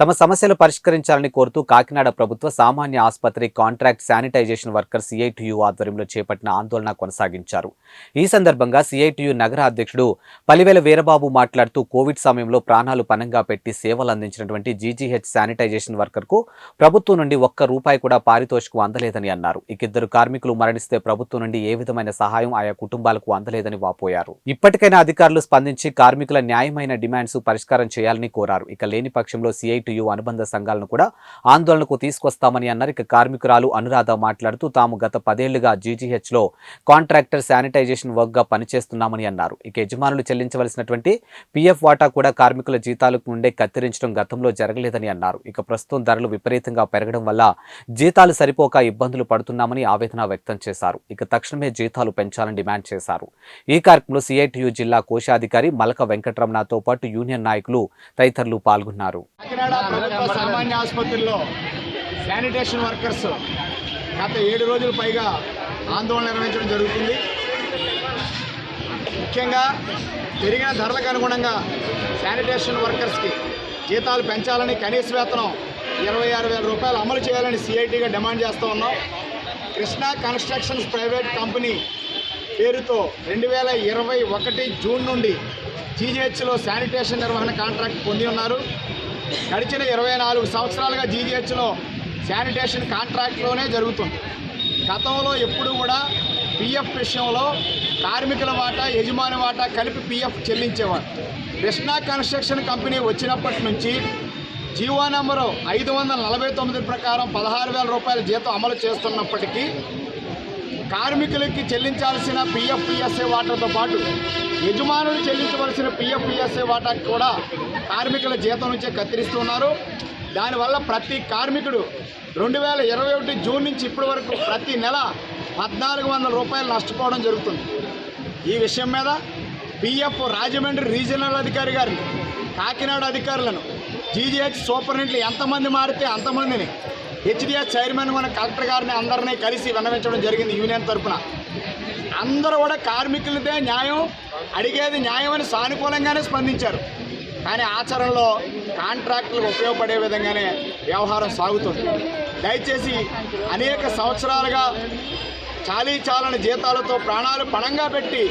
తమ సమస్యలు పరిష్కరించాలని కోరుతూ కాకినాడ ప్రభుత్వ సామాన్య ఆసుపత్రి కాంట్రాక్ట్ శానిటైజేషన్ వర్కర్ సిఐటియు ఆధ్వర్యంలో చేపట్టిన ఆందోళన కొనసాగించారు. ఈ సందర్భంగా సిఐటియు నగర అధ్యక్షుడు పలివేల వీరబాబు మాట్లాడుతూ కోవిడ్ సమయంలో ప్రాణాలు పణంగా పెట్టి సేవలు అందించినటువంటి జీజీహెచ్ శానిటైజేషన్ వర్కర్కు ప్రభుత్వం నుండి ఒక్క రూపాయి కూడా పారితోషికం అందలేదని అన్నారు. ఇద్దరు కార్మికులు మరణిస్తే ప్రభుత్వం నుండి ఏ విధమైన సహాయం ఆయా కుటుంబాలకు అందలేదని వాపోయారు. ఇప్పటికైనా అధికారులు స్పందించి కార్మికుల న్యాయమైన డిమాండ్స్ పరిష్కారం చేయాలని కోరారు. ఇక లేని పక్షంలో సిఐటియు అనుబంధ సంఘాలను కూడా ఆందోళనకు తీసుకొస్తామని అన్నారు. ఇక కార్మికురాలు అనురాధ మాట్లాడుతూ తాము గత 10 ఏళ్లుగా జీజీహెచ్ లో కాంట్రాక్టర్ శానిటైజేషన్ వర్క్ గా పనిచేస్తున్నామని అన్నారు. ఇక యజమానులు చెల్లించవలసినటువంటి పిఎఫ్ వాటా కూడా కార్మికుల జీతాలకు నుండే కత్తిరించడం గతంలో జరగలేదని అన్నారు. ఇక ప్రస్తుతం ధరలు విపరీతంగా పెరగడం వల్ల జీతాలు సరిపోక ఇబ్బందులు పడుతున్నామని ఆవేదన వ్యక్తం చేశారు. ఇక తక్షణమే జీతాలు పెంచాలని డిమాండ్ చేశారు. ఈ కార్యక్రమంలో సిఐటియు జిల్లా కోశాధికారి మలక వెంకటరమణతో పాటు యూనియన్ నాయకులు తదితరులు పాల్గొన్నారు. ప్రభుత్వ సామాన్య ఆసుపత్రుల్లో శానిటేషన్ వర్కర్స్ గత 7 రోజుల పైగా ఆందోళన నిర్వహించడం జరుగుతుంది. ముఖ్యంగా పెరిగిన ధరలకు అనుగుణంగా శానిటేషన్ వర్కర్స్కి జీతాలు పెంచాలని, కనీస వేతనం 26,000 రూపాయలు అమలు చేయాలని సిఐటిగా డిమాండ్ చేస్తూ ఉన్నాం. కృష్ణా కన్స్ట్రక్షన్స్ ప్రైవేట్ కంపెనీ పేరుతో 2021 జూన్ నుండి జీజీహెచ్లో శానిటేషన్ నిర్వహణ కాంట్రాక్ట్ పొంది ఉన్నారు. గడిచిన 24 సంవత్సరాలుగా జీజీహెచ్లో శానిటేషన్ కాంట్రాక్ట్లోనే జరుగుతుంది. గతంలో ఎప్పుడు కూడా పిఎఫ్ విషయంలో కార్మికుల వాటా, యజమాని వాటా కలిపి పిఎఫ్ చెల్లించేవారు. కృష్ణా కన్స్ట్రక్షన్ కంపెనీ వచ్చినప్పటి నుంచి జీవో నంబరు 549 ప్రకారం 16,000 రూపాయల జీతం అమలు చేస్తున్నప్పటికీ కార్మికులకి చెల్లించాల్సిన పిఎఫ్ పిఎస్ఏ వాటాతో పాటు యజమానులు చెల్లించవలసిన పిఎఫ్ పిఎస్ఏ వాటాకి కూడా కార్మికుల జీతం నుంచే కత్తిరిస్తున్నారు. దానివల్ల ప్రతి కార్మికుడు 2021 జూన్ నుంచి ఇప్పటి వరకు ప్రతి నెల 1,400 రూపాయలు నష్టపోవడం జరుగుతుంది. ఈ విషయం మీద పిఎఫ్ రాజమండ్రి రీజనల్ అధికారి గారిని, కాకినాడ అధికారులను, జీజీహెచ్ సూపరింటెండెంట్లు ఎంతమంది మారితే అంతమందిని, హెచ్డిఎస్ చైర్మన్ మన కలెక్టర్ గారిని అందరినీ కలిసి విన్నవించడం జరిగింది. యూనియన్ తరఫున అందరూ కూడా కార్మికులదే న్యాయం, అడిగేది న్యాయమని సానుకూలంగానే స్పందించారు. కానీ ఆచరణలో కాంట్రాక్టులకు ఉపయోగపడే విధంగానే వ్యవహారం సాగుతుంది. దయచేసి అనేక సంవత్సరాలుగా చాలీచాలని జీతాలతో ప్రాణాలు పణంగా పెట్టి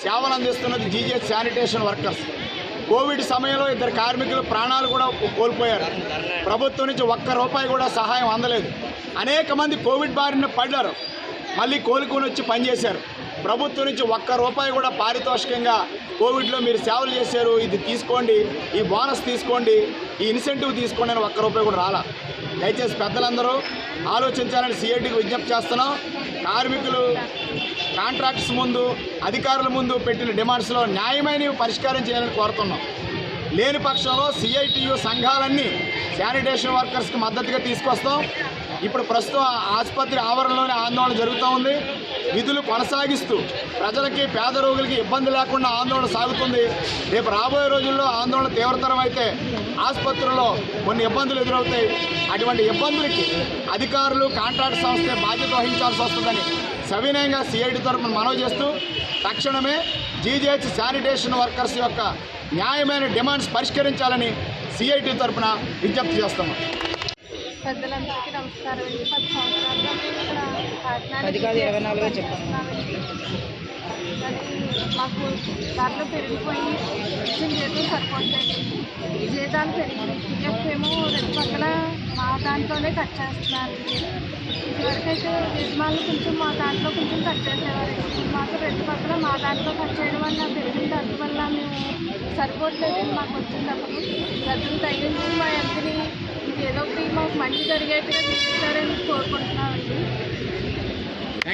సేవలు అందిస్తున్నది జీజీహెచ్ శానిటేషన్ వర్కర్స్. కోవిడ్ సమయంలో 2 కార్మికులు ప్రాణాలు కూడా కోల్పోయారు. ప్రభుత్వం నుంచి ఒక్క రూపాయి కూడా సహాయం అందలేదు. అనేక మంది కోవిడ్ బారిన పడ్డారు, మళ్ళీ కోలుకొని వచ్చి పనిచేశారు. ప్రభుత్వం నుంచి ఒక్క రూపాయి కూడా పారితోషికంగా కోవిడ్లో మీరు సేవలు చేశారు, ఇది తీసుకోండి, ఈ బోనస్ తీసుకోండి, ఈ ఇన్సెంటివ్ తీసుకోండి అని ఒక్క రూపాయి కూడా రాలా. దయచేసి పెద్దలందరూ ఆలోచించాలని సిఐటికి విజ్ఞప్తి చేస్తున్నాం. కార్మికులు కాంట్రాక్ట్స్ ముందు, అధికారుల ముందు పెట్టిన డిమాండ్స్లో న్యాయమైనవి పరిష్కారం చేయాలని కోరుతున్నాం. లేని పక్షంలో సిఐటియు సంఘాలన్నీ శానిటేషన్ వర్కర్స్కి మద్దతుగా తీసుకొస్తాం. ఇప్పుడు ప్రస్తుతం ఆసుపత్రి ఆవరణలోనే ఆందోళన జరుగుతూ ఉంది. విధులు కొనసాగిస్తూ ప్రజలకి, పేద రోగులకి ఇబ్బంది లేకుండా ఆందోళన సాగుతుంది. రేపు రాబోయే రోజుల్లో ఆందోళన తీవ్రతరం అయితే ఆసుపత్రుల్లో కొన్ని ఇబ్బందులు ఎదురవుతాయి. అటువంటి ఇబ్బందులకి అధికారులు, కాంట్రాక్ట్ సంస్థే బాధ్యత వహించాల్సి వస్తుందని సవినయంగా సిఐటి తరఫున మనవి చేస్తూ తక్షణమే జీజీహెచ్ శానిటేషన్ వర్కర్స్ యొక్క న్యాయమైన డిమాండ్స్ పరిష్కరించాలని సిఐటి తరఫున విజ్ఞప్తి చేస్తున్నాం. పెద్దలందరికీ నమస్కారం. 10 సంవత్సరాలుగా మేము ఇక్కడ కాకినాడ చెప్తున్నామండి. మాకు ధరలు పెరిగిపోయి ఇచ్చిన జీతం సరిపోతుంది. జీతాలు పెరిగి పిఎఫ్ ఏమో 2 పక్కల మా దాంట్లోనే కట్ చేస్తున్నారు. ఇదివరకైతే యజమానులు కొంచెం మా దాంట్లో కొంచెం కట్ చేసేవారు. మాకు 2 పక్కల మా దాంట్లో కట్ చేయడం వల్ల పెరిగిన ధరల వల్ల మేము సరిపోవట్లేదు. మాకు వచ్చిన డబ్బులు తగ్గించి మా ఎంతని ఇది ఏదో ఒకటి మాకు మంచి జరిగేట్టుగా తీసుకుంటారని కోరుకుంటున్నామండి.